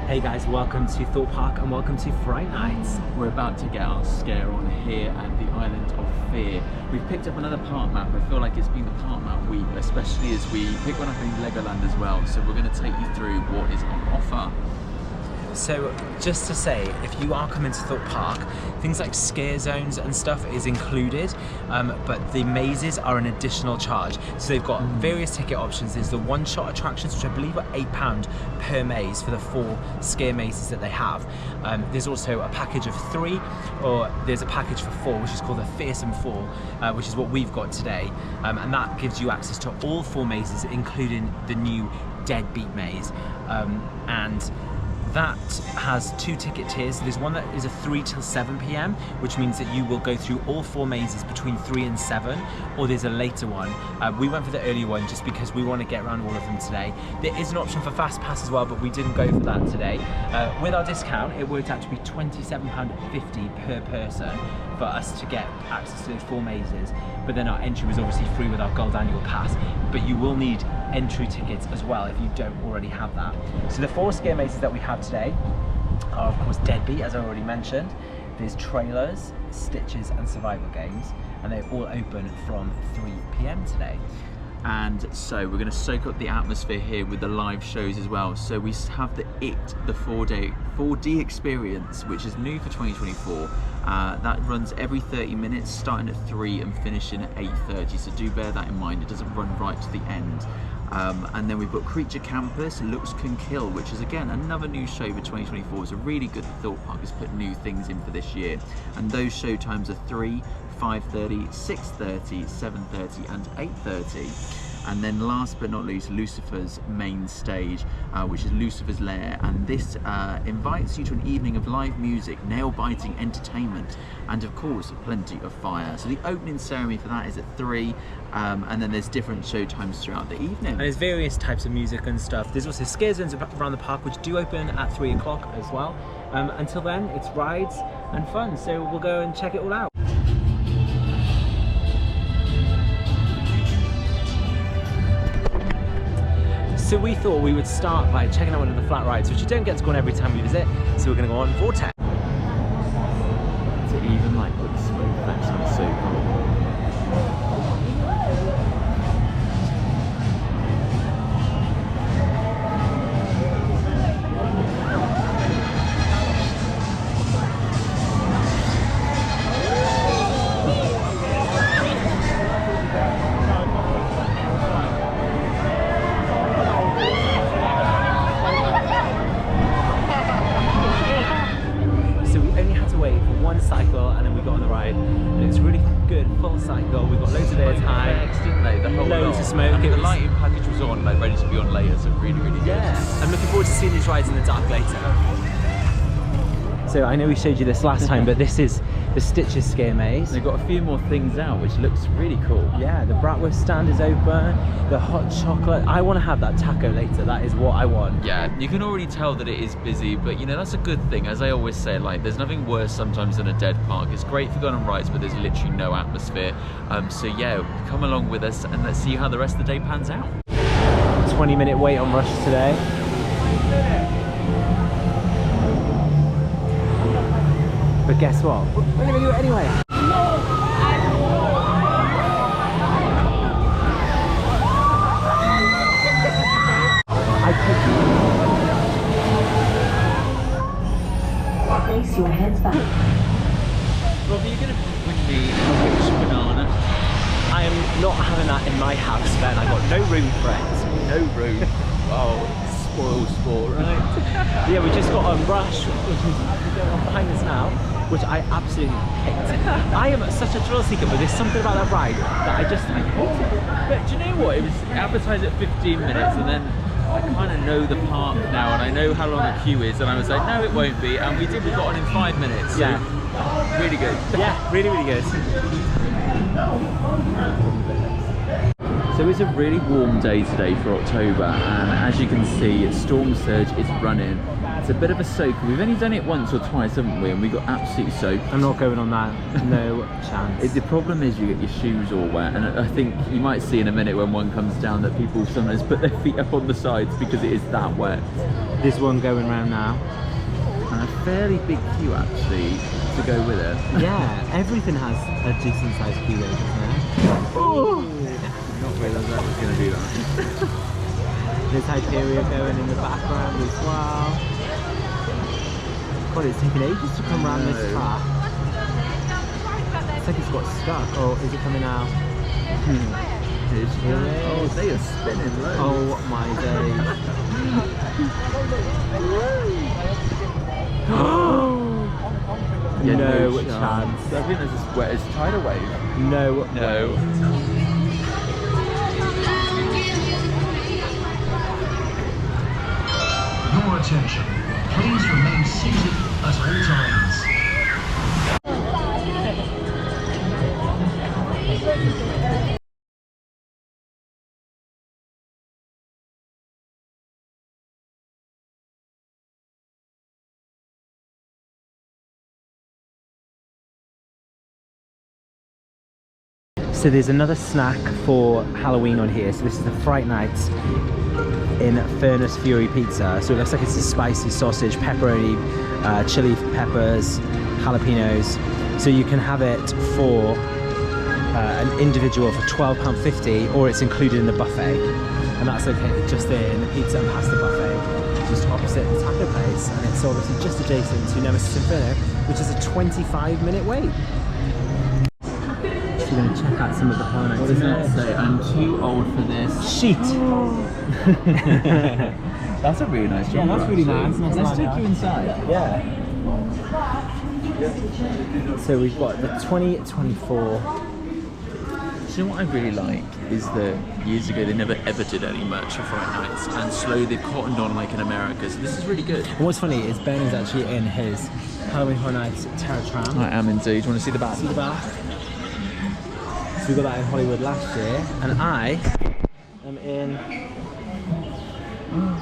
Hey guys, welcome to Thorpe Park and welcome to Fright Nights. We're about to get our scare on here at the Island of Fear. We've picked up another park map. I feel like it's been the park map week, especially as we pick one up in Legoland as well. So we're going to take you through what is on offer. So just to say, if you are coming to Thorpe Park, things like scare zones and stuff is included, but the mazes are an additional charge. So they've got various ticket options. There's the one-shot attractions, which I believe are £8 per maze for the 4 scare mazes that they have. There's also a package of 3, or there's a package for 4, which is called the Fearsome 4, which is what we've got today. And that gives you access to all 4 mazes, including the new DeadBeat maze. And that has 2 ticket tiers. There's one that is a 3 till 7 PM, which means that you will go through all 4 mazes between 3 and 7, or there's a later one. We went for the earlier one just because we want to get around all of them today. There is an option for Fast Pass as well, but we didn't go for that today. With our discount, it worked out to be £27.50 per person for us to get access to those 4 mazes. But then our entry was obviously free with our gold annual pass, but you will need entry tickets as well if you don't already have that. So the 4 scare mazes that we have today are of course DeadBeat, as I already mentioned. There's trailers, Stiches and survival games, and they're all open from 3 PM today. And so we're going to soak up the atmosphere here with the live shows as well. So we have the 4D experience, which is new for 2024. That runs every 30 minutes, starting at 3 and finishing at 8:30. So do bear that in mind. It doesn't run right to the end. And then we've got Creature Campus, Looks Can Kill, which is again another new show for 2024. It's a really good that Thorpe Park has put new things in for this year. And those show times are 3, 5:30, 6:30, 7:30 and 8:30. And then last but not least, Lucifer's main stage, which is Lucifer's Lair, and this invites you to an evening of live music, nail-biting entertainment, and of course plenty of fire. So the opening ceremony for that is at 3, and then there's different show times throughout the evening. And there's various types of music and stuff. There's also scare zones around the park, which do open at 3 o'clock as well. Until then, it's rides and fun, so we'll go and check it all out. So we thought we would start by checking out one of the flat rides, which you don't get to go on every time we visit. So we're going to go on Vortex. To even like put the smoke effects on, so cool. Cycle, and then we got on the ride, and it's really good, full cycle. We got loads of airtime, didn't they? The whole loads of smoke. And the lighting package was on, like ready to be on later, so really good. Yeah, I'm looking forward to seeing these rides in the dark later. So I know we showed you this last time, but this is the Stiches scare maze. They've got a few more things out, which looks really cool. Yeah, the bratwurst stand is open, the hot chocolate. I want to have that taco later. That is what I want. Yeah, you can already tell that it is busy, but you know, that's a good thing. As I always say, like, there's nothing worse sometimes than a dead park. It's great for going on rides, but there's literally no atmosphere. So yeah, come along with us and let's see how the rest of the day pans out. 20-minute wait on Rush today. But guess what? We're gonna do it anyway. Place your heads back. Rob, are you gonna bring me a rich banana? I am not having that in my house, Ben. I've got no room for it. No room. Oh, spoil sport, right? Yeah, we just got on Rush, which is going on behind us now, which I absolutely hate. I am such a thrill seeker, but there's something about that ride that I hate it. But do you know what? It was advertised at 15 minutes, and then I kind of know the park now, and I know how long the queue is, and I was like, no, it won't be. And we got on in 5 minutes. So yeah. Really good. Yeah, really, really good. So it's a really warm day today for October, and as you can see, Storm Surge is running. It's a bit of a soaker. We've only done it once or twice, haven't we? And we got absolutely soaked. I'm not going on that. No chance. The problem is you get your shoes all wet, and I think you might see in a minute when one comes down that people sometimes put their feet up on the sides because it is that wet. There's one going round now. And a fairly big queue actually to go with it. Yeah, everything has a decent sized queue though, doesn't it? Oh! Not realised that was going to do that. There's Hyperia going in the background as well. God, it's taking ages to come around this track. It's like it's got stuck. Oh, is it coming out? Oh, they are spinning low. Oh my days. Yeah, no chance. chance. I think there's as wet as tidal wave. No. Your attention. Please remain seated at all times. So there's another snack for Halloween on here. So this is the Fright Nights in Furnace Fury Pizza. So it looks like it's a spicy sausage, pepperoni, chili peppers, jalapenos. So you can have it for an individual for £12.50, or it's included in the buffet. And that's located just there in the pizza and pasta buffet, just opposite the taco place. And it's obviously just adjacent to Nemesis Inferno, which is a 25-minute wait. We're going to check out some of the Horror Nights. What does that say? I'm too old for this. Sheet! That's a really nice job. Yeah, that's really nice. Let's take you inside. Yeah. So we've got the 2024. Do you know what I really like is that years ago they never ever did any merch for Fright Nights, and slowly they've cottoned on like in America, so this is really good. And what's funny is Ben is actually in his Halloween Horror Nights Terror Tram. I am indeed. Do you want to see the back? See the back? So we got that in Hollywood last year, and I am in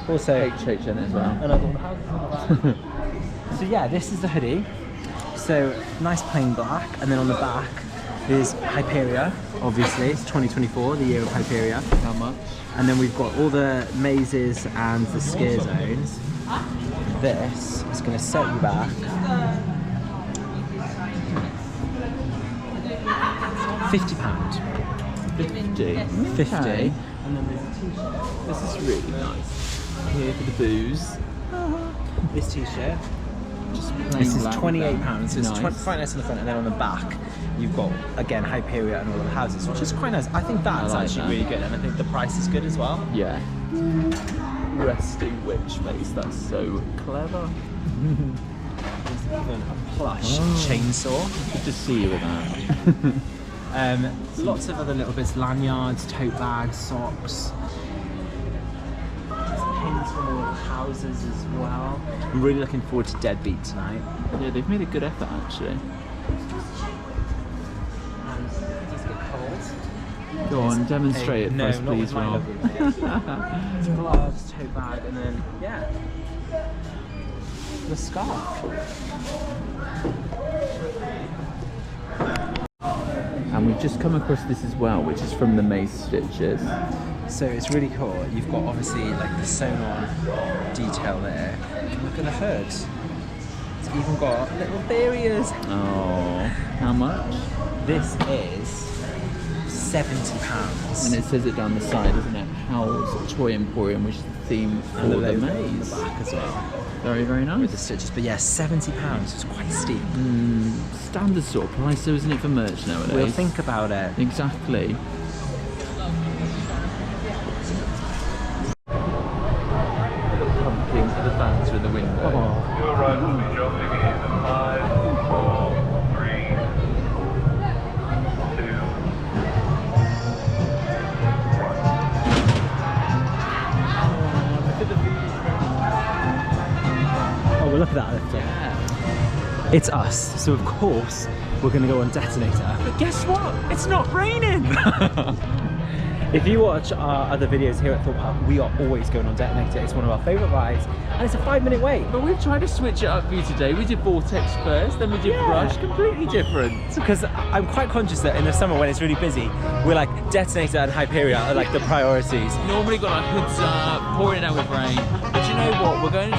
also HHN as well. and I've got the houses on the back. So yeah, this is the hoodie. So nice plain black, and then on the back is Hyperia, obviously, it's 2024, the year of Hyperia. How much? And then we've got all the mazes and the scare zones. This is going to set you back £50. 50. 50. Okay. And then there's a t-shirt. This is really nice. Here for the booze. This t-shirt. Just plain This is black £28. So it's nice. Fright Nights on the front, and then on the back you've got again Hyperia and all of the houses, which is quite nice. I think that's like actually that. really good, and I think the price is good as well. Yeah. Resting witch face. That's so clever. There's even a plush chainsaw. Good to see you with that. Lots of other little bits: lanyards, tote bags, socks. There's pins from all the houses as well. I'm really looking forward to DeadBeat tonight. Yeah, they've made a good effort actually. And does it get cold? Go on, demonstrate it for us, not please, with my Rob. lovely gloves, tote bag, and then yeah, the scarf. And we've just come across this as well, which is from the Maze Stitches. So it's really cool. You've got obviously like the sewn on detail there. Look at the hood. It's even got little barriers. Oh, how much? This is £70. And it says it down the side, doesn't it? Howl's Toy Emporium, which is the theme for And the logo on maze. the back as well. Very, very With the nice. stitches. But yeah, £70. It's quite steep. Standard sort of price, though, isn't it, for merch nowadays? We'll think about it. Exactly. Pumpkins with the fans through the window. Your arrival will be dropping in 5, 4, 3, 2, 1. Oh, well, look at that lifter. Yeah. It's us. So of course we're going to go on Detonator. But guess what? It's not raining! If you watch our other videos here at Thorpe Park, we are always going on Detonator. It's one of our favourite rides, and it's a 5-minute wait. But we've tried to switch it up for you today. We did Vortex first, then we did Rush, completely different. Because I'm quite conscious that in the summer when it's really busy, we're like Detonator and Hyperia are like the priorities. Normally got our hoods up, pouring it out with rain. But you know what? We're doing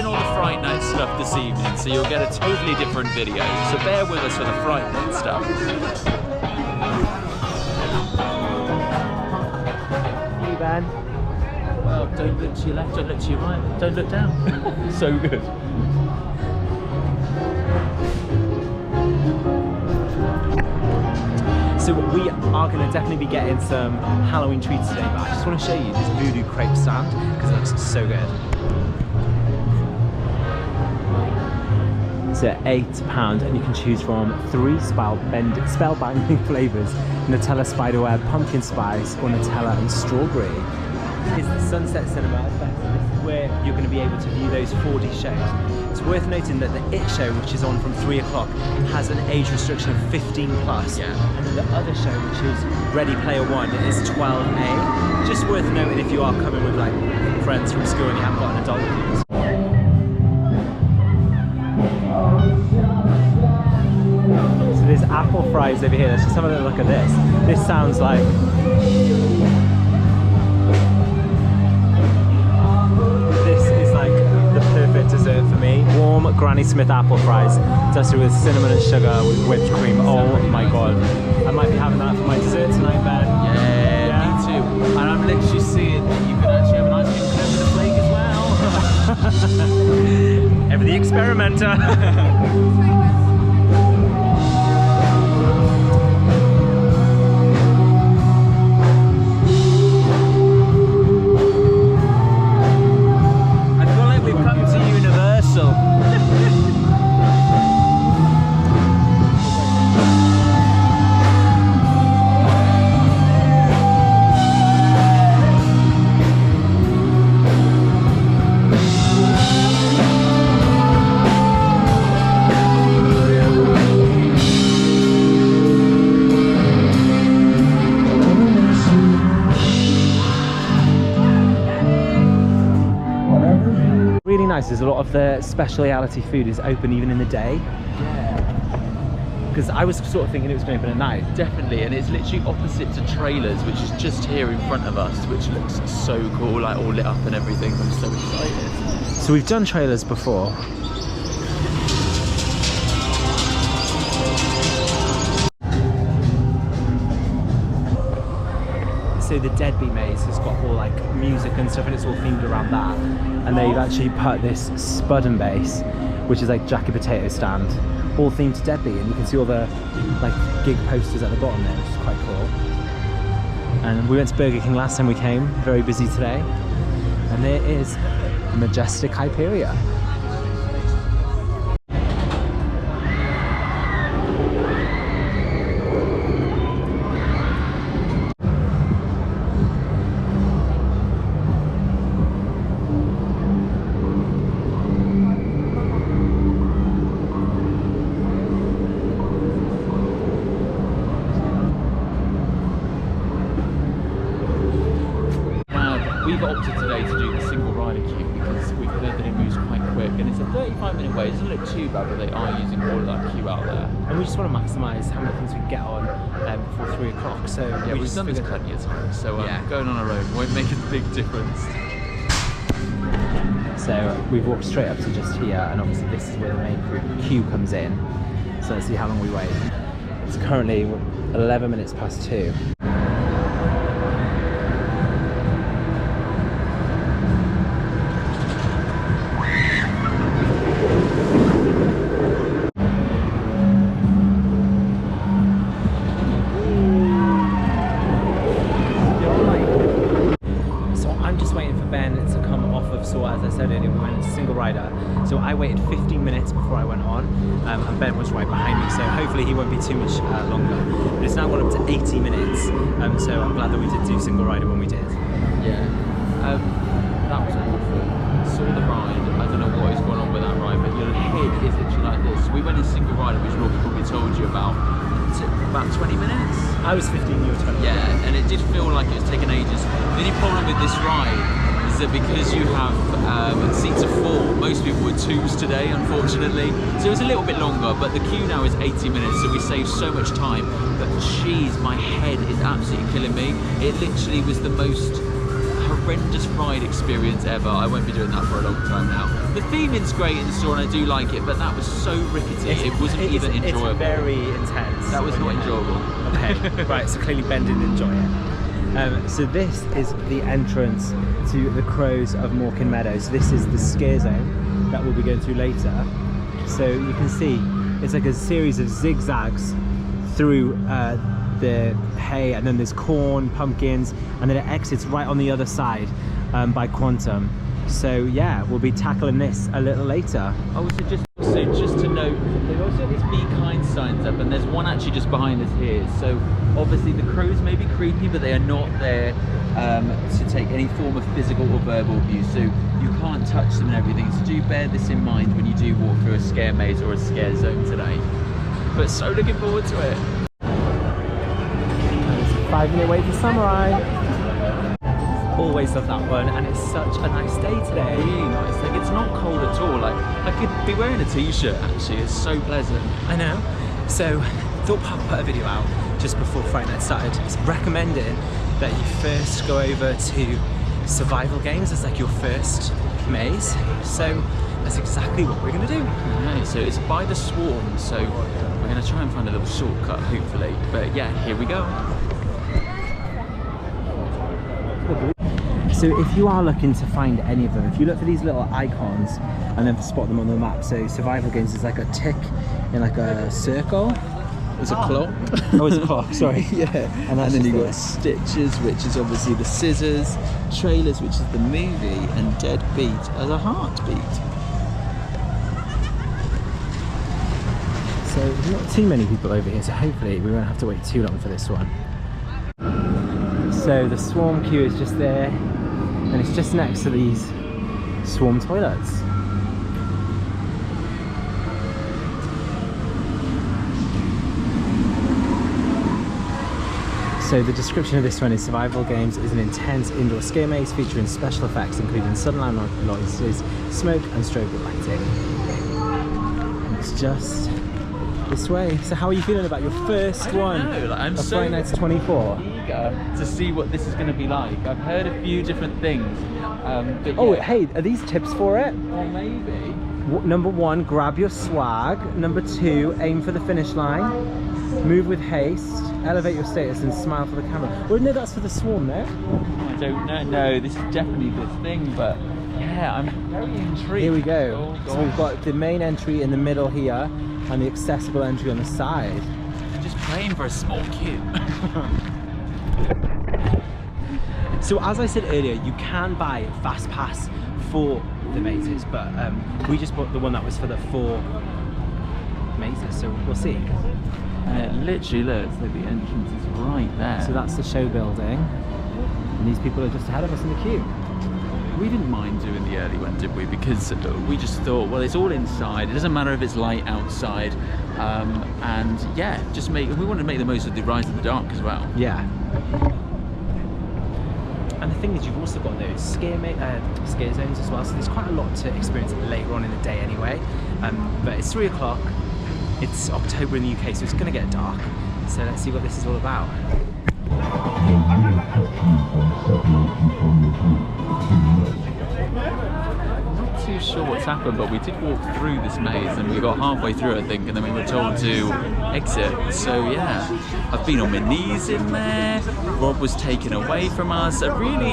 all the Fright Nights stuff this evening, so you'll get a totally different video. So bear with us for the Fright Night stuff. Ben. Well, don't look to your left, don't look to your right, don't look down. So good. So we are going to definitely be getting some Halloween treats today, but I just want to show you this voodoo crepe stand because it looks so good. It's at £8 and you can choose from 3 spellbinding flavours: Nutella spiderweb, pumpkin spice, or Nutella and strawberry. It's the Sunset Cinema. This is where you're going to be able to view those 4D shows. It's worth noting that the It show, which is on from 3 o'clock, has an age restriction of 15+. Yeah. And then the other show, which is Ready Player One, is 12A. Just worth noting if you are coming with like friends from school and you haven't got an adult with you. So there's apple fries over here. Let's just have a little look at this. This sounds like... This is like the perfect dessert for me. Warm Granny Smith apple fries, dusted with cinnamon and sugar with whipped cream. Oh my god. I might be having that for my dessert tonight, Ben. Yeah, me too. And I'm literally seeing that you can actually have an ice cream cone with a flake as well. Ever the experimenter. Nice is a lot of the specialty food is open even in the day. Yeah. Because I was sort of thinking it was going to open at night. Definitely, and it's literally opposite to Trailers, which is just here in front of us, which looks so cool, like all lit up and everything. I'm so excited. So we've done Trailers before. So the DeadBeat maze has got all like music and stuff, and it's all themed around that. And they've actually put this Spud and Bass, which is like Jackie Potato stand, all themed to DeadBeat, and you can see all the like gig posters at the bottom there, which is quite cool. And we went to Burger King last time we came, very busy today. And there is majestic Hyperia. We've opted today to do the single rider queue because we've heard that it moves quite quick, and it's a 35-minute wait. It doesn't look too bad, but they are using all of that queue out there. And we just want to maximise how many things we can get on before 3 o'clock. So yeah, we've done this plenty of times, so going on our own won't make a big difference. So we've walked straight up to just here, and obviously this is where the main queue comes in. So let's see how long we wait. It's currently 11 minutes past 2. As I said earlier, we went into single rider, so I waited 15 minutes before I went on, and Ben was right behind me, so hopefully he won't be too much longer. But it's now gone up to 80 minutes, so I'm glad that we did do single rider when we did. Yeah, that was awful. Saw the ride, I don't know what is going on with that ride, but your head is literally like this. We went in single rider, which was probably we told you about. It took about 20 minutes. I was 15, you were 20. Yeah, and it did feel like it was taking ages. The only problem with this ride is that because you have seats of 4, most people were 2s today, unfortunately. So it was a little bit longer, but the queue now is 80 minutes, so we saved so much time. But jeez, my head is absolutely killing me. It literally was the most horrendous ride experience ever. I won't be doing that for a long time now. The theming's great in the store and I do like it, but that was so rickety, it wasn't even enjoyable. It's very intense. That was not enjoyable. Okay, right, so clearly Ben didn't enjoy it. So this is the entrance to the Crows of Mawkin Meadows. This is the scare zone that we'll be going through later. So you can see it's like a series of zigzags through the hay, and then there's corn, pumpkins, and then it exits right on the other side by Quantum. So yeah, we'll be tackling this a little later. Oh, so just to note, they've also got these Be Kind signs up, and there's one actually just behind us here. So obviously the crows may be creepy, but they are not there to take any form of physical or verbal abuse. So you can't touch them and everything. So do bear this in mind when you do walk through a scare maze or a scare zone today. But so looking forward to it. 5-minute wait for Samurai. Always love that one, and it's such a nice day today. Really nice. Like, it's not cold at all. Like, I could be wearing a t-shirt actually. It's so pleasant. I know. So Thorpe Park put a video out just before Fright Night started. It's recommending that you first go over to survival games as like your first maze. So that's exactly what we're gonna do. Okay, so it's by the swarm. So we're gonna try and find a little shortcut, hopefully. But yeah, here we go. So if you are looking to find any of them, if you look for these little icons and then spot them on the map, so survival games is like a tick in like a circle. There's a clock. Oh, it's a clock, sorry. Yeah. And then you've got Stiches, which is obviously the scissors, Trailers, which is the movie, and DeadBeat as a heartbeat. So there's not too many people over here, so hopefully we won't have to wait too long for this one. So the swarm queue is just there, and it's just next to these swarm toilets. So the description of this one is: survival games is an intense indoor scare maze featuring special effects including sudden loud noises, smoke and strobe lighting. And it's just this way. So how are you feeling about your first one I'm of so Fright Nights 24? eager to see what this is going to be like. I've heard a few different things. But Oh, yeah. hey, are these tips for it? Or maybe. Number 1, grab your swag. Number 2, aim for the finish line. Move with haste. Elevate your status and smile for the camera. Well, no, that's for the swarm, no? I don't know. No, this is definitely this thing, but yeah, I'm very intrigued. Here we go. Oh, So we've got the main entry in the middle here and the accessible entry on the side. just praying for a small queue. So as I said earlier, you can buy fast pass for the mazes, but we just bought the one that was for the 4 mazes, so we'll see. And it literally looks like the entrance is right there. So that's the show building, and these people are just ahead of us in the queue. We didn't mind doing the early one, did we? Because we just thought, well, it's all inside. It doesn't matter if it's light outside. And yeah, we wanted to make the most of the Rise of the Dark as well. Yeah. And the thing is, you've also got those scare zones as well, so there's quite a lot to experience later on in the day anyway. But it's 3 o'clock, it's October in the UK, so it's going to get dark. So let's see what this is all about. Not too sure what's happened, but we did walk through this maze and we got halfway through, I think, and then we were told to exit. So yeah, I've been on my knees in there. Rob was taken away from us. A really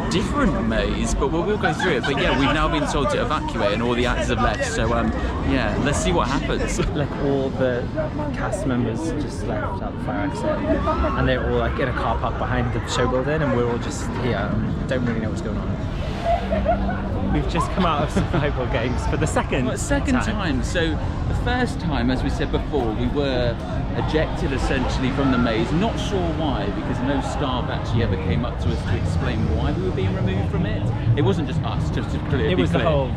different maze, but we'll go through it. But yeah, we've now been told to evacuate and all the actors have left. So yeah, let's see what happens. Like all the cast members just left out the fire exit, and they're all like in a car park behind the show building, and we're all just here and don't really know what's going on. we've just come out of survival games for the second time. So the first time, as we said before, we were ejected essentially from the maze. Not sure why, because no staff actually ever came up to us to explain why we were being removed from it. It wasn't just us, just to clear. It was the whole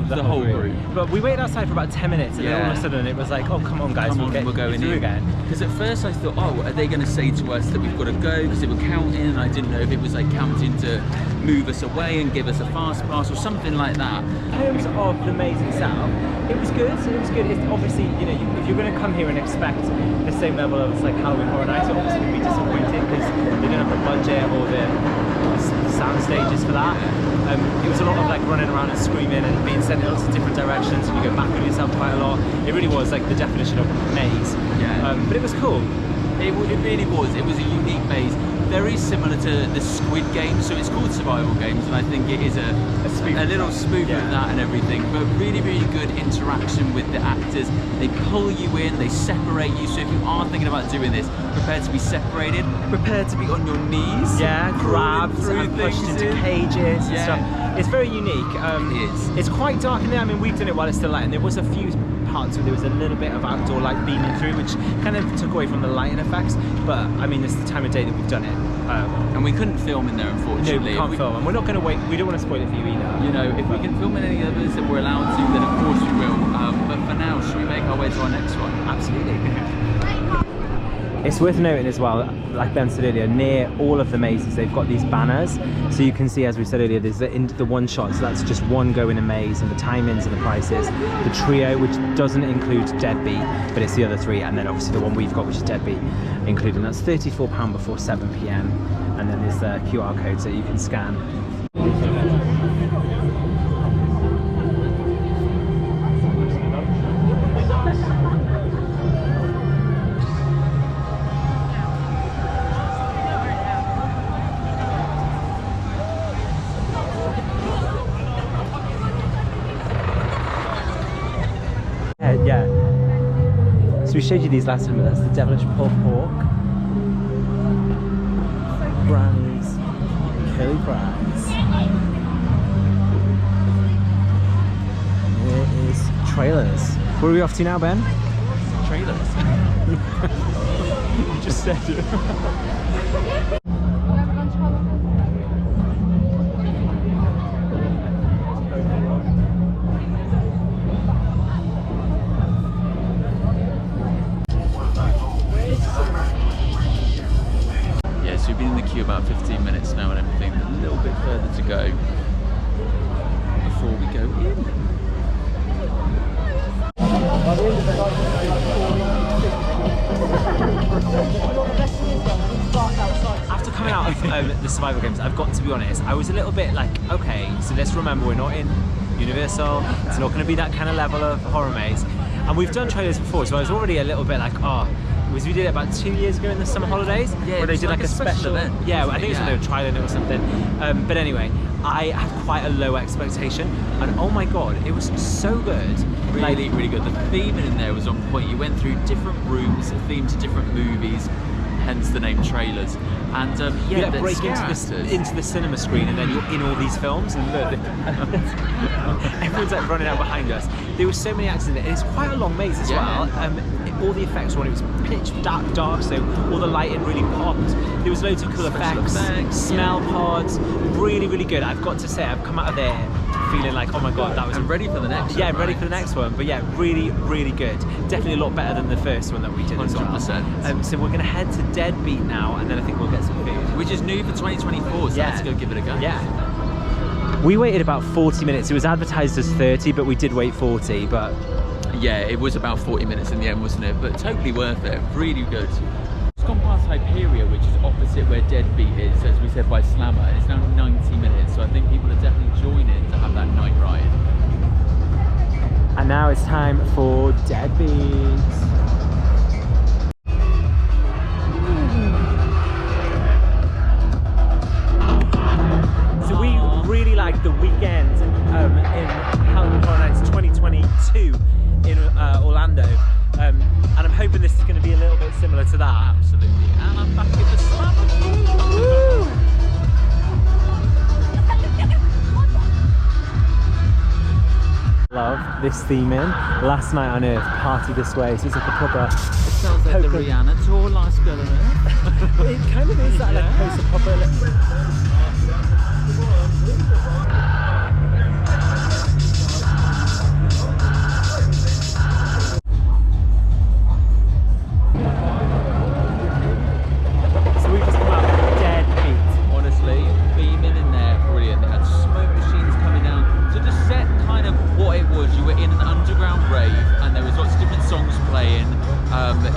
group. But we waited outside for about 10 minutes, and then all of a sudden it was like, oh come on guys, we're going through again. Because at first I thought, oh, are they going to say to us that we've got to go because they were counting, and I didn't know if it was like counting to move us away and give us a fast pass or something like that. In terms of the maze itself, it was good. It's obviously, you know, if you're going to come here and expect the same level of like Halloween Horror Nights, you're obviously going to be disappointed because they don't have the budget or the sound stages for that. It was a lot of like running around and screaming and being sent in lots of different directions, and you go back on yourself quite a lot. It really was like the definition of maze. Yeah. But it was cool. It really was. It was a unique maze. Very similar to the Squid Game, so it's called Survival Games, and I think it is a little spoof of that and everything, but really, really good interaction with the actors. They pull you in, they separate you, so if you are thinking about doing this, prepare to be separated, prepare to be on your knees. Yeah, grabbed through and pushed into cages and stuff. It's very unique. It is. It's quite dark in there. I mean, we've done it while it's still light, and there was a few parts where there was a little bit of outdoor light beaming through, which kind of took away from the lighting effects, but I mean, it's the time of day that we've done it. And we couldn't film in there, unfortunately. No, we can't film, and we're not going to wait. We don't want to spoil it for you either. You know, if we can film in any others that we're allowed to, then of course we will. But for now, should we make our way to our next one? Absolutely. It's worth noting as well, like Ben said earlier, near all of the mazes they've got these banners, so you can see, as we said earlier, there's the one shot, so that's just one go in a maze, and the timings and the prices. The trio, which doesn't include DeadBeat, but it's the other three, and then obviously the one we've got, which is DeadBeat included, and that's £34 before 7 PM, and then there's the QR code so you can scan. Yeah. So we showed you these last time, but that's the devilish pulled pork, brownies, curly fries. There is trailers. Where are we off to now, Ben? Trailers. You just said it. About 15 minutes now and everything, a little bit further to go before we go in. After coming out of the survival games, I've got to be honest, I was a little bit like, okay, so let's remember we're not in Universal, it's not going to be that kind of level of horror maze, and we've done trailers before, so I was already a little bit like, oh, because we did it about 2 years ago in the summer holidays, where they did like a special event. Yeah, I think it was when they were trialing it or something. But anyway, I had quite a low expectation, and oh my god, it was so good. Really, really good. The theming in there was on point. You went through different rooms, themed to different movies, hence the name trailers. And yeah, break into the cinema screen, and then you're in all these films, and look, everyone's like running out behind us. There were so many actors in it, and it's quite a long maze as well. All the effects were on, it was pitch dark, so all the lighting really popped. There was loads of cool effects, smell pods, really, really good. I've got to say, I've come out of there feeling like, oh my god, that was ready for the next one. Yeah, ready for the next one. But yeah, really, really good. Definitely a lot better than the first one that we did as well. 100%. So we're going to head to DeadBeat now, and then I think we'll get some food. Which is new for 2024, so let's go give it a go. Yeah. We waited about 40 minutes. It was advertised as 30, but we did wait 40, but... Yeah, it was about 40 minutes in the end, wasn't it? But totally worth it. Really good. It's gone past Hyperia, which is opposite where DeadBeat is, as we said, by Slammer, and it's now 90 minutes, so I think people are definitely joining to have that night ride. And now it's time for DeadBeat. So we really liked the weekend in Halloween Horror Nights 2022 in Orlando, and I'm hoping this is going to be a little bit similar to that. Absolutely. And I'm back at the Slammer. Woo! Love this theme in. Last night on Earth, party this way. So it's like a proper. It sounds like the Rihanna tour, Last Girl on Earth. It kind of is that like post-apocalyptic. So we just come out with DeadBeat. Honestly, beaming in there, brilliant. They had smoke machines coming down. So to set kind of what it was, you were in an underground rave and there was lots of different songs playing.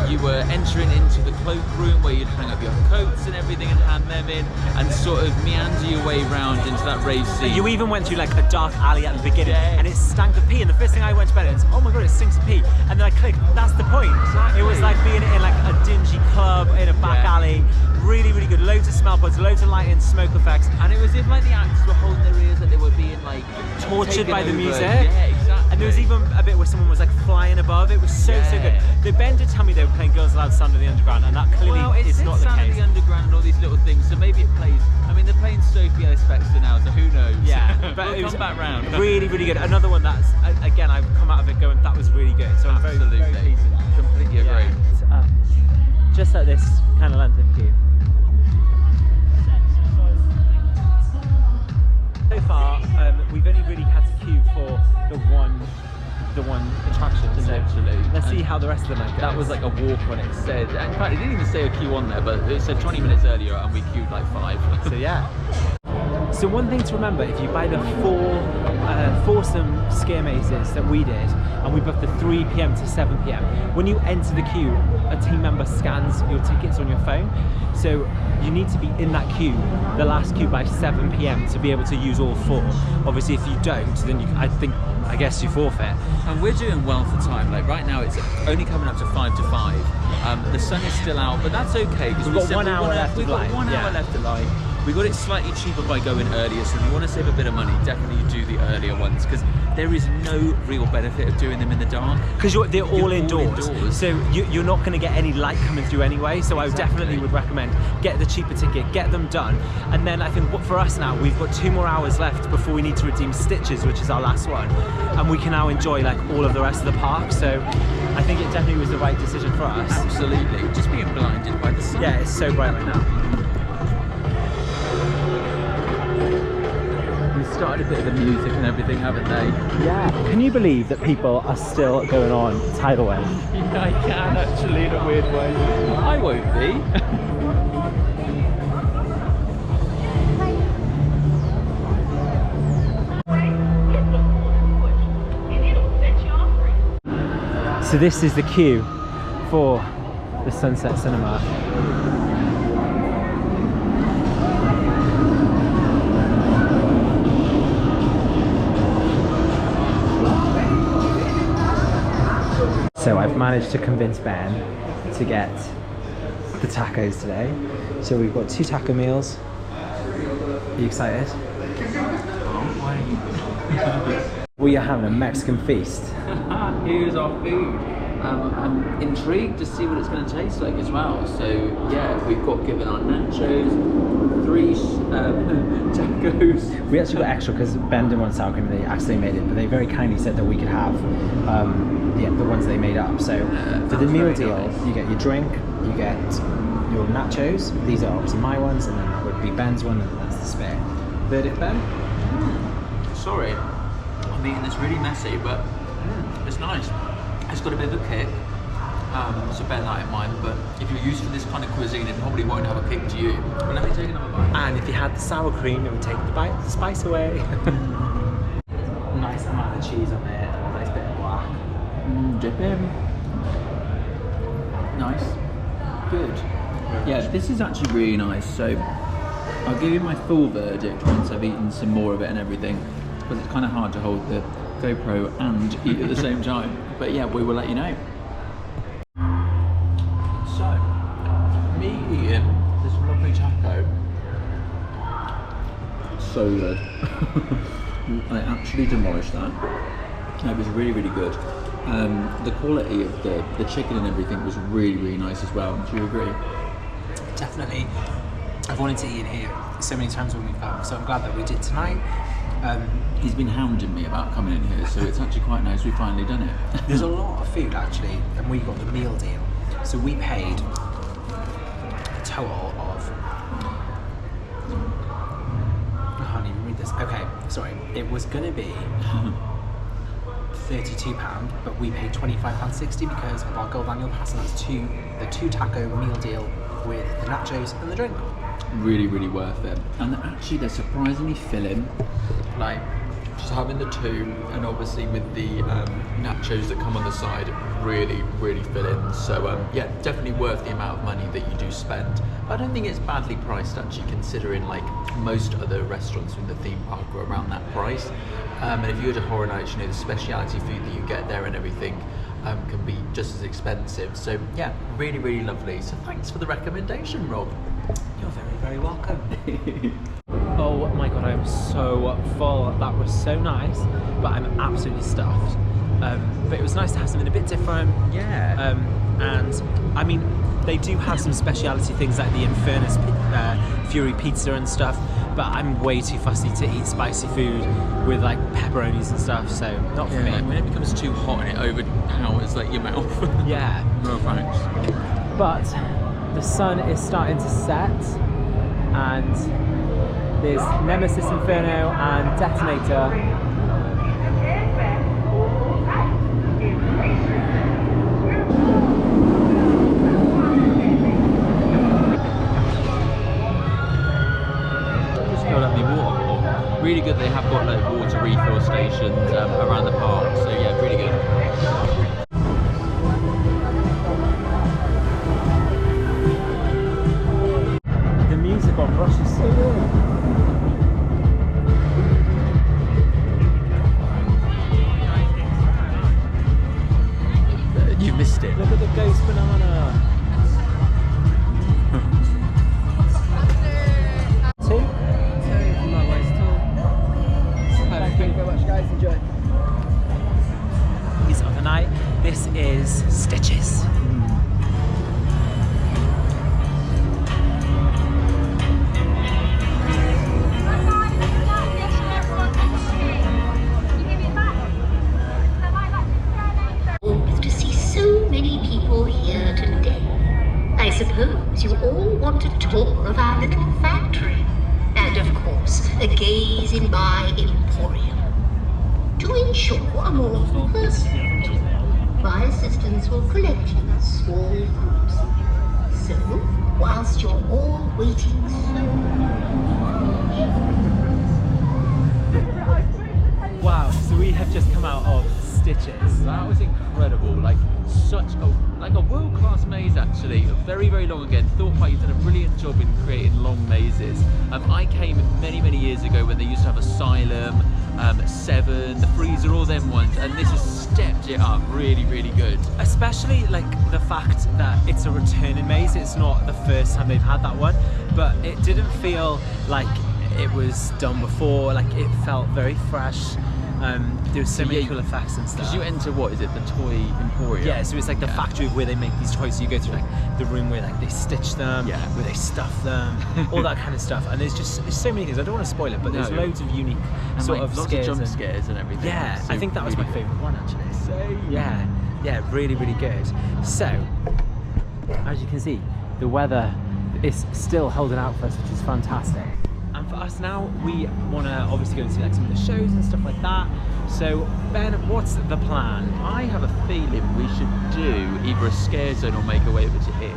You were entering into the cloakroom where you'd hang up your coats and everything and hand them in and sort of meander your way round into that rave scene. You even went through like a dark alley at the beginning, Yes. and it stank of pee. And the first thing I went to bed is, oh my god, it stinks of pee. And then I clicked, that's the point. Exactly. It was like being in like a dingy club in a back alley. Really, really good. Loads of smell pods, loads of lighting, smoke effects. And it was if like the actors were holding their ears, that they were being like Tortured by the taken over. music. Yeah, exactly. And there was even a bit where someone was like flying above. It was so good. The Ben did tell me they were playing Girls Aloud Sound of the Underground, and that clearly is not the Sound of case. the Underground and all these little things, so maybe it plays. I mean, they're playing Sophie Ellis Bextor now, so who knows? Yeah, but it we'll was come back round. Really, really good. Another one that's, again, I've come out of it going, that was really good. So I'm very, Absolutely, very pleased with that. completely agree. Yeah. It's, just at this kind of length of queue. So far, we've only really had to queue for the one attraction. So Literally. let's see And how the rest of the night goes. That was like a walk on it said. In fact, it didn't even say a queue on there, but it said 20 minutes earlier and we queued like 5. So yeah. So one thing to remember, if you buy the foursome scare mazes that we did, and we booked the 3 PM to 7 PM, when you enter the queue, a team member scans your tickets on your phone. So you need to be in that queue, the last queue, by 7 PM to be able to use all 4. Obviously, if you don't, then I guess you forfeit. And we're doing well for time. Like right now, it's only coming up to 5 to 5. The sun is still out, but that's okay because We've got 1 hour left We've of got light, 1 hour yeah. left to light. We got it slightly cheaper by going earlier, so if you want to save a bit of money, definitely do the earlier ones because there is no real benefit of doing them in the dark. Because they're all indoors, indoors. so you're not going to get any light coming through anyway. So I definitely would recommend get the cheaper ticket, get them done, and then I think for us now we've got 2 more hours left before we need to redeem Stiches, which is our last one, and we can now enjoy like all of the rest of the park. So I think it definitely was the right decision for us. Absolutely, just being blinded by the sun. Yeah, it's so bright right now. Started a bit of the music and everything, haven't they? Yeah. Can you believe that people are still going on tidal wave? Yeah, I can actually in a weird way. I won't be. So this is the queue for the Sunset Cinema. So I've managed to convince Ben to get the tacos today. So we've got 2 taco meals. Are you excited? We are having a Mexican feast. Here's our food. I'm intrigued to see what it's going to taste like as well. So yeah, we've got given our nachos, 3 tacos. We actually got extra because Ben didn't want sour cream and they actually made it, but they very kindly said that we could have the ones they made up. So for the meal deal, you get your drink, you get your nachos. These are obviously my ones, and then that would be Ben's one, and that's the spare. Verdict, Ben? Sorry, I'm eating this really messy, but it's nice. It's got a bit of a kick, so bear that in mind, but if you're used to this kind of cuisine, it probably won't have a kick to you. But let me take another bite. And if you had the sour cream, it would take the spice away. Nice amount of cheese on there, and a nice bit of black. Dip in. Nice. Good. Yeah, this is actually really nice, so I'll give you my full verdict once I've eaten some more of it and everything, because it's kind of hard to hold the GoPro and eat at the same time. But yeah, we will let you know. So, me eating this lovely taco. So good. I actually demolished that. It was really, really good. The quality of the chicken and everything was really, really nice as well. Do you agree? Definitely. I've wanted to eat in here so many times when we've come, so I'm glad that we did tonight. He's been hounding me about coming in here, so it's actually quite nice we've finally done it. There's a lot of food actually, and we got the meal deal. So we paid a total of, I can't even read this. Okay, sorry. It was gonna be £32, but we paid £25.60 because of our gold annual pass, and that's the two taco meal deal with the nachos and the drink. Really, really worth it. And actually they're surprisingly filling. Like, just having the two, and obviously with the nachos that come on the side, really, really filling. So yeah, definitely worth the amount of money that you do spend. But I don't think it's badly priced actually, considering like most other restaurants in the theme park are around that price. And if you go to Horror Nights, you know, the speciality food that you get there and everything can be just as expensive. So yeah, really, really lovely. So thanks for the recommendation, Rob. You're very, very welcome. Oh my god, I'm so full. That was so nice, but I'm absolutely stuffed. But it was nice to have something a bit different. Yeah. And I mean, they do have some speciality things like the Infernus Fury pizza and stuff, but I'm way too fussy to eat spicy food with like pepperonis and stuff, so not for me. Like when it becomes too hot and it overpowers like your mouth. Yeah. No thanks. But the sun is starting to set, and there's Nemesis Inferno and Detonator. Really good. They have got like water refill stations around the park, so yeah, really good. The music on Rush is so good. You missed it. Look at the ghost banana. Thank you very much, guys. Enjoy. Piece of the night. This is Stiches. To see so many people here today. I suppose you all want a tour of our little factory. And of course, a gaze in my emporium. To ensure a more personal tour, my assistants will collect you in small groups. So, whilst you're all waiting Wow, so we have just come out of Stiches. That was incredible. Like such a world-class maze actually. Very, very long again. Thorpe Park, you've done a brilliant job in creating long mazes. I came many, many years ago when they used to have Asylum, Seven, the Freezer, all them ones, and this has stepped it up. Really, really good. Especially like the fact that it's a returning maze. It's not the first time they've had that one, but it didn't feel like it was done before. Like it felt very fresh. There was so many cool effects and stuff. Because you enter, what is it, the Toy Emporium? Yeah, so it's like the factory where they make these toys. So you go through like the room where like they stitch them, where they stuff them, all that kind of stuff. And there's so many things. I don't want to spoil it, but there's loads of unique sort of lots scares of jump scares and everything. Yeah, so I think that was my favourite one actually. Same. Yeah, really, really good. So, as you can see, the weather is still holding out for us, which is fantastic. And for us now, we want to obviously go and see like some of the shows and stuff like that. So Ben, what's the plan? I have a feeling we should do either a scare zone or make our way over to it.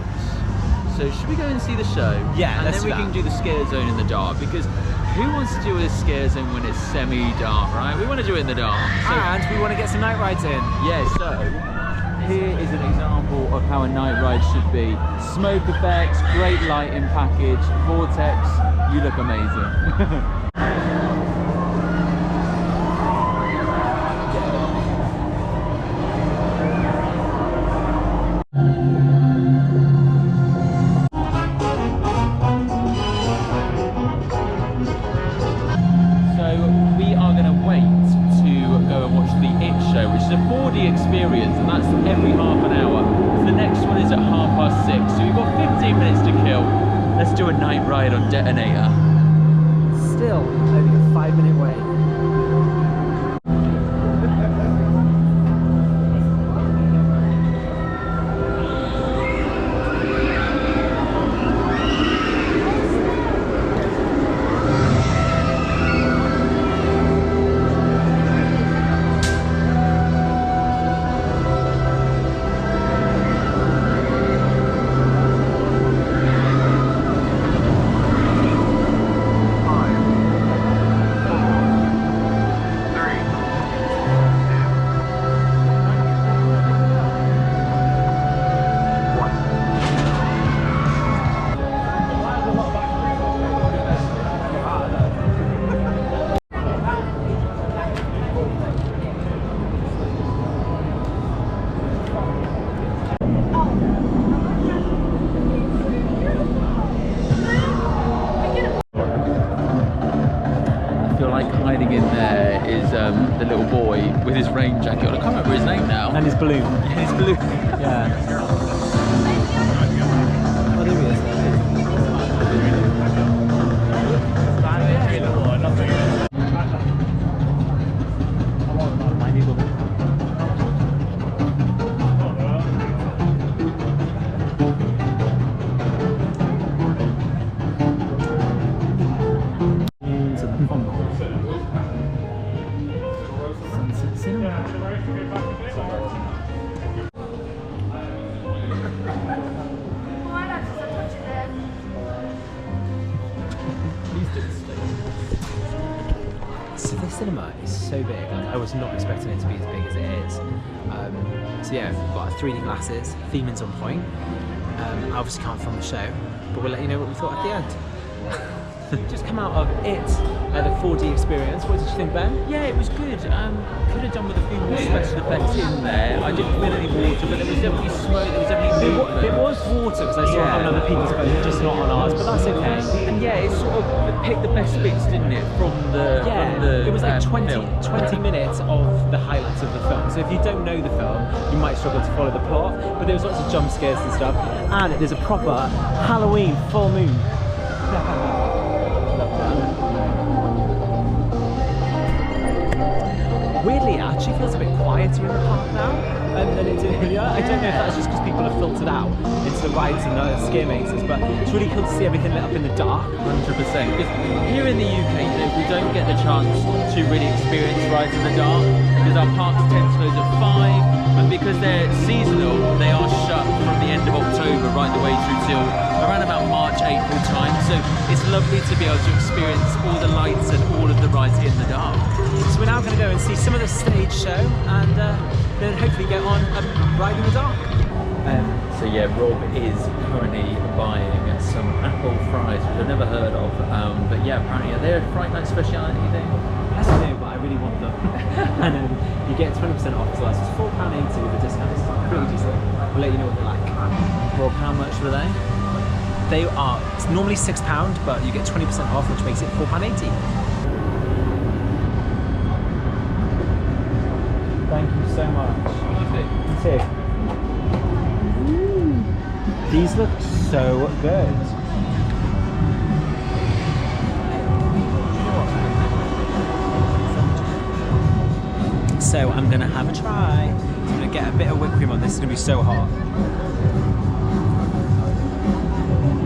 So should we go and see the show? Yeah, and let's then we do can that. do the scare zone in the dark, because who wants to do a scare zone when it's semi-dark, right? We want to do it in the dark. So, And we want to get some night rides in. yeah, so here is an example of how a night ride should be. Smoke effects, great lighting package, vortex, you look amazing. Which is a 4D experience, and that's every half an hour. So the next one is at 6:30, so we've got 15 minutes to kill. Let's do a night ride on Detonator. Still only a 5-minute wait. Hiding in there is the little boy with his rain jacket on. I can't remember his name now. And his balloon. His balloon. Yeah. Oh, there he is. So this cinema is so big, like, I was not expecting it to be as big as it is. So yeah, we've got our 3D glasses, theming's on point. I obviously can't film the show, but we'll let you know what we thought at the end. We've just come out of it, the 4D experience. What did you think, Ben? Yeah, it was good. Could have done with a few more special effects in there. I didn't feel any water, but there was definitely smoke, there was definitely movement. It was water, because I saw it on other people's boats, just not on ours, but that's okay. And yeah, it sort of picked the best bits, didn't it, from the it was like 20 film. minutes of the highlights of the film. So if you don't know the film, you might struggle to follow the plot, but there was lots of jump scares and stuff, and there's a proper Halloween full moon. Weirdly, it actually feels a bit quieter in the park now than it did earlier. I don't know if that's just because people have filtered out into the rides and the scare mazes, but it's really cool to see everything lit up in the dark. 100%. Because here in the UK, you know, we don't get the chance to really experience rides in the dark because our parks tend to close at 5, and because they're seasonal, they are shut from the end of October right the way through till around about March, April time. So it's lovely to be able to experience all the lights and all of the rides in the dark. So we're now going to go and see some of the stage show and then hopefully get on a ride in the dark. So yeah, Rob is currently buying some apple fries, which I've never heard of. But yeah, apparently they're a Fright Night speciality thing. I don't know, but I really want them. And you get 20% off as well. So it's £4.80 with a discount. It's pretty decent. We'll let you know what they're like. Rob, how much were they? They are, it's normally £6, but you get 20% off, which makes it £4.80. Thank you so much. You too. These look so good. So I'm gonna have a try. I'm gonna get a bit of whipped cream on this. It's gonna be so hot.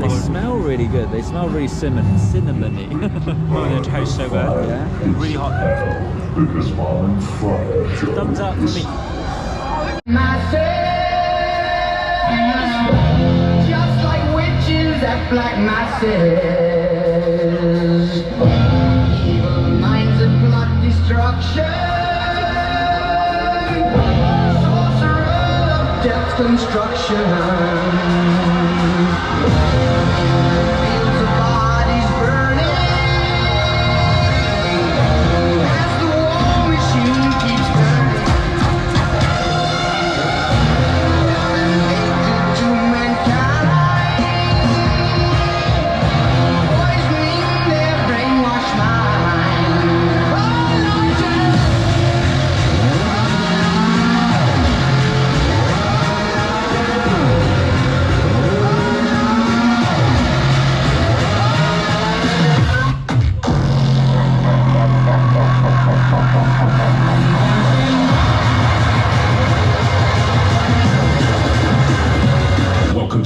They smell really good. They smell really cinnamony. Oh, the toast so good. Yeah. Really hot though. Thumbs up for me. Just like witches that black masses, evil minds that plot destruction, sorcerer of death's construction.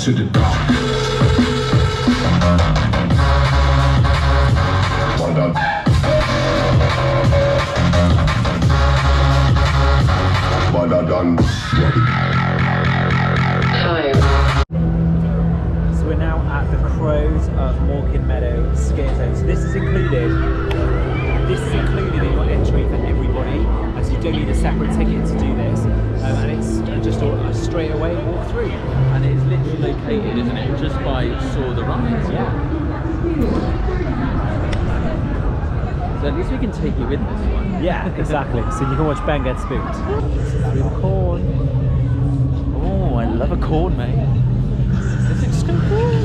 to the dark. Done. So we're now at the Crows of Mawkin Meadow Scare Zone. So this is included. This is included in your entry for everybody, as you don't need a separate ticket to do this. And it's just a straight away walk through. And it is literally located, isn't it, just by Saw the Rides? Yeah. So at least we can take you in this one. Yeah, exactly. So you can watch Ben get spooked. With corn. Oh, I love a corn, mate. This looks so cool.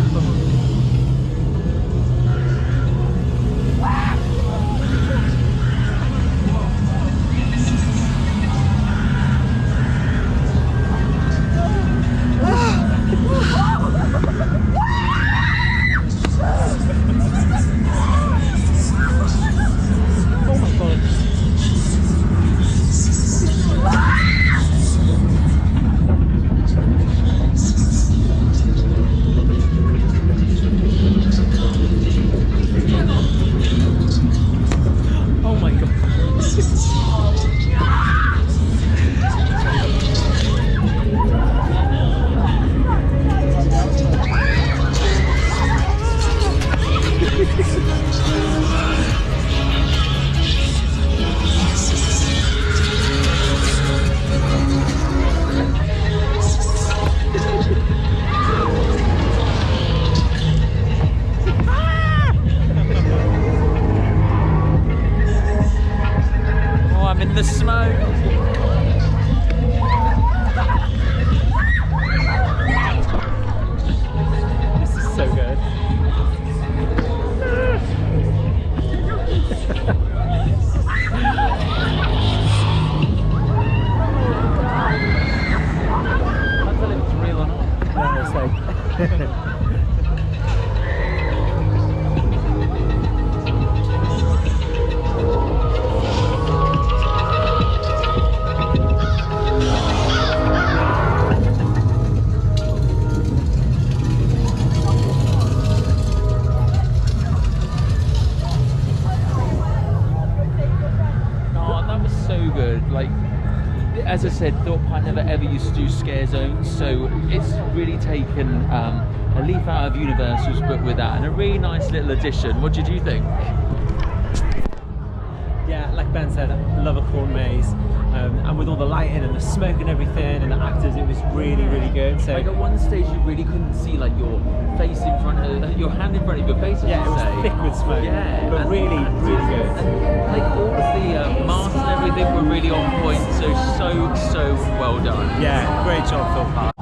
The smoke. This is so good. I feel it's real or not. No, it's like as I said, Thorpe never ever used to do scare zones, so it's really taken a leaf out of Universal's book with that, and a really nice little addition. What did you think? yeah, like Ben said, I love a corn maze, and with all the lighting and the smoke and everything, and the actors, it was really, really good. So like at one stage, you really couldn't see like your face in front of your hand in front of your face. yeah, it was thick with smoke. Yeah, but really, really good. And like all of the masks and everything were really on point. So well done. Yeah, great job, Thorpe Park.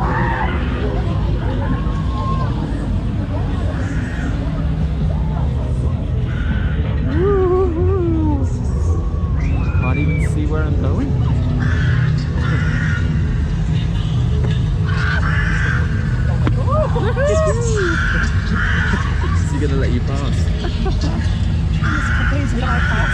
Can't even see where I'm going. Is he gonna let you pass? Please can I pass?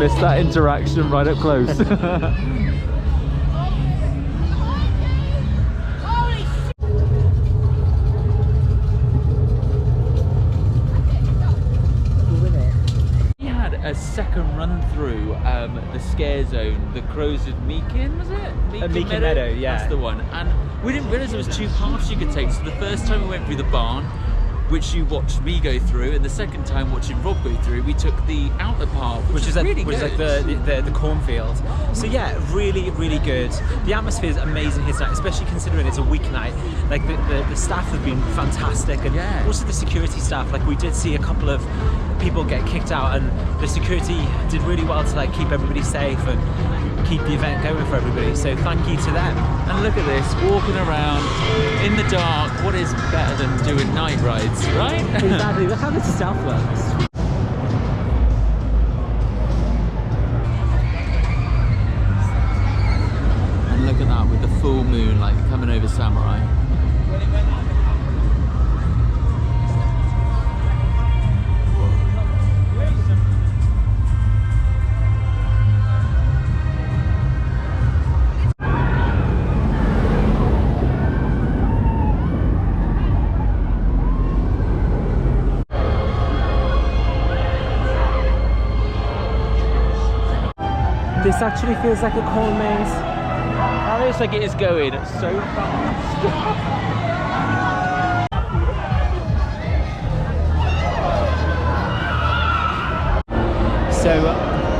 missed that interaction right up close. We had a second run through the scare zone, the crows of Mawkin, was it? Mawkin Meadow, yeah. That's the one. And we didn't realise there was two paths you could take. So the first time we went through the barn, which you watched me go through, and the second time watching Rob go through, we took the outer path, which is really good. Like the cornfield. So yeah, really, really good. The atmosphere is amazing here tonight, especially considering it's a weeknight. Like the staff have been fantastic, and also the security staff. Like we did see a couple of people get kicked out, and the security did really well to like keep everybody safe and keep the event going for everybody. So thank you to them. And look at this, walking around in the dark. What is better than doing night rides, right? Exactly. Look how this stuff looks. And look at that with the full moon like coming over Samurai. This actually feels like a corn maze. That looks like it is going so fast. So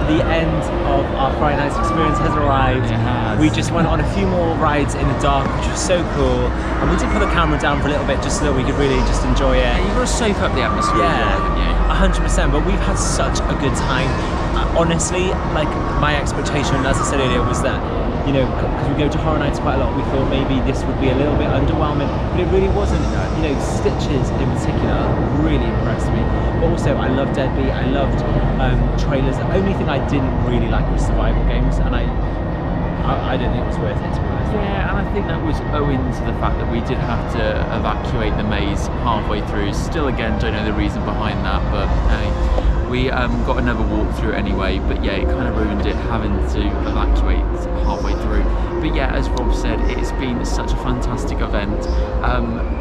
the end of our Fright Nights experience has arrived. It has. We just went on a few more rides in the dark, which was so cool. And we did put the camera down for a little bit just so that we could really just enjoy it. Yeah, you've got to soak up the atmosphere, haven't you? 100%. But we've had such a good time. Honestly, like my expectation, as I said earlier, was that, you know, because we go to horror nights quite a lot, we thought maybe this would be a little bit underwhelming, but it really wasn't. You know, Stiches in particular really impressed me. But also, I loved DeadBeat, I loved trailers. The only thing I didn't really like was survival games, and I don't think it was worth it, to be honest. Yeah, and I think that was owing to the fact that we did have to evacuate the maze halfway through. Still, again, don't know the reason behind that, but we got another walkthrough anyway. But yeah, it kind of ruined it having to evacuate halfway through. But yeah, as Rob said, it's been such a fantastic event.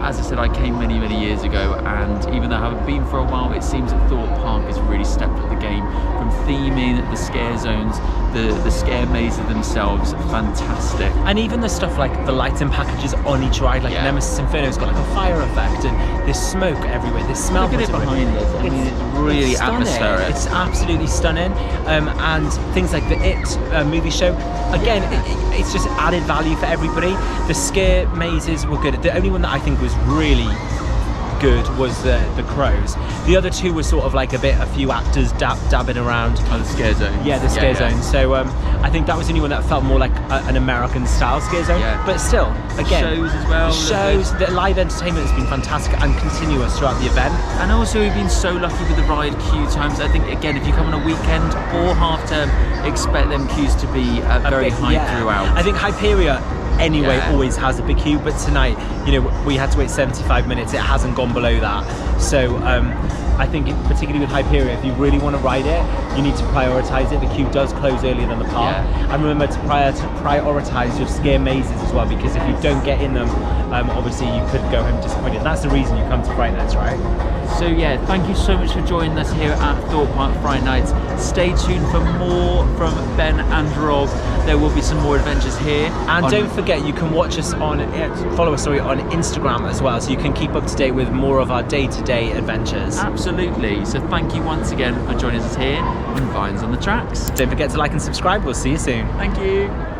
As I said, I came many years ago, and even though I haven't been for a while, it seems that Thorpe Park has really stepped up the game. From theming, the scare zones, the scare mazes themselves, fantastic. And even the stuff like the lighting packages on each ride, like Nemesis Inferno's got like a fire effect, and there's smoke everywhere, there's smell. Look at it behind us. I mean, it's really atmospheric. It's absolutely stunning. And things like the It movie show, again, it's just added value for everybody. The scare mazes were good. The only one that I think was really good was the crows. The other two were sort of like a few actors dabbing around. Oh, the scare zone. Yeah, the scare zone. So I think that was the only one that felt more like an American style scare zone. Yeah. But still, again, shows as well. Shows, the live entertainment has been fantastic and continuous throughout the event. And also, we've been so lucky with the ride queue times. I think, again, if you come on a weekend or half term, expect them queues to be very high throughout. I think Hyperia anyway always has a big queue, but tonight, you know, we had to wait 75 minutes. It hasn't gone below that. So I think particularly with Hyperia, if you really want to ride it, you need to prioritize it. The queue does close earlier than the park. And remember to prioritize your scare mazes as well, because if you don't get in them, obviously you could go home disappointed. That's the reason you come to Fright Nights, right? So yeah, thank you so much for joining us here at Thorpe Park Fright Nights. Stay tuned for more from Ben and Rob. There will be some more adventures here. And don't forget, you can watch us on, follow us on Instagram as well, so you can keep up to date with more of our day-to-day adventures. Absolutely. So thank you once again for joining us here on Vines on the Tracks. Don't forget to like and subscribe. We'll see you soon. Thank you.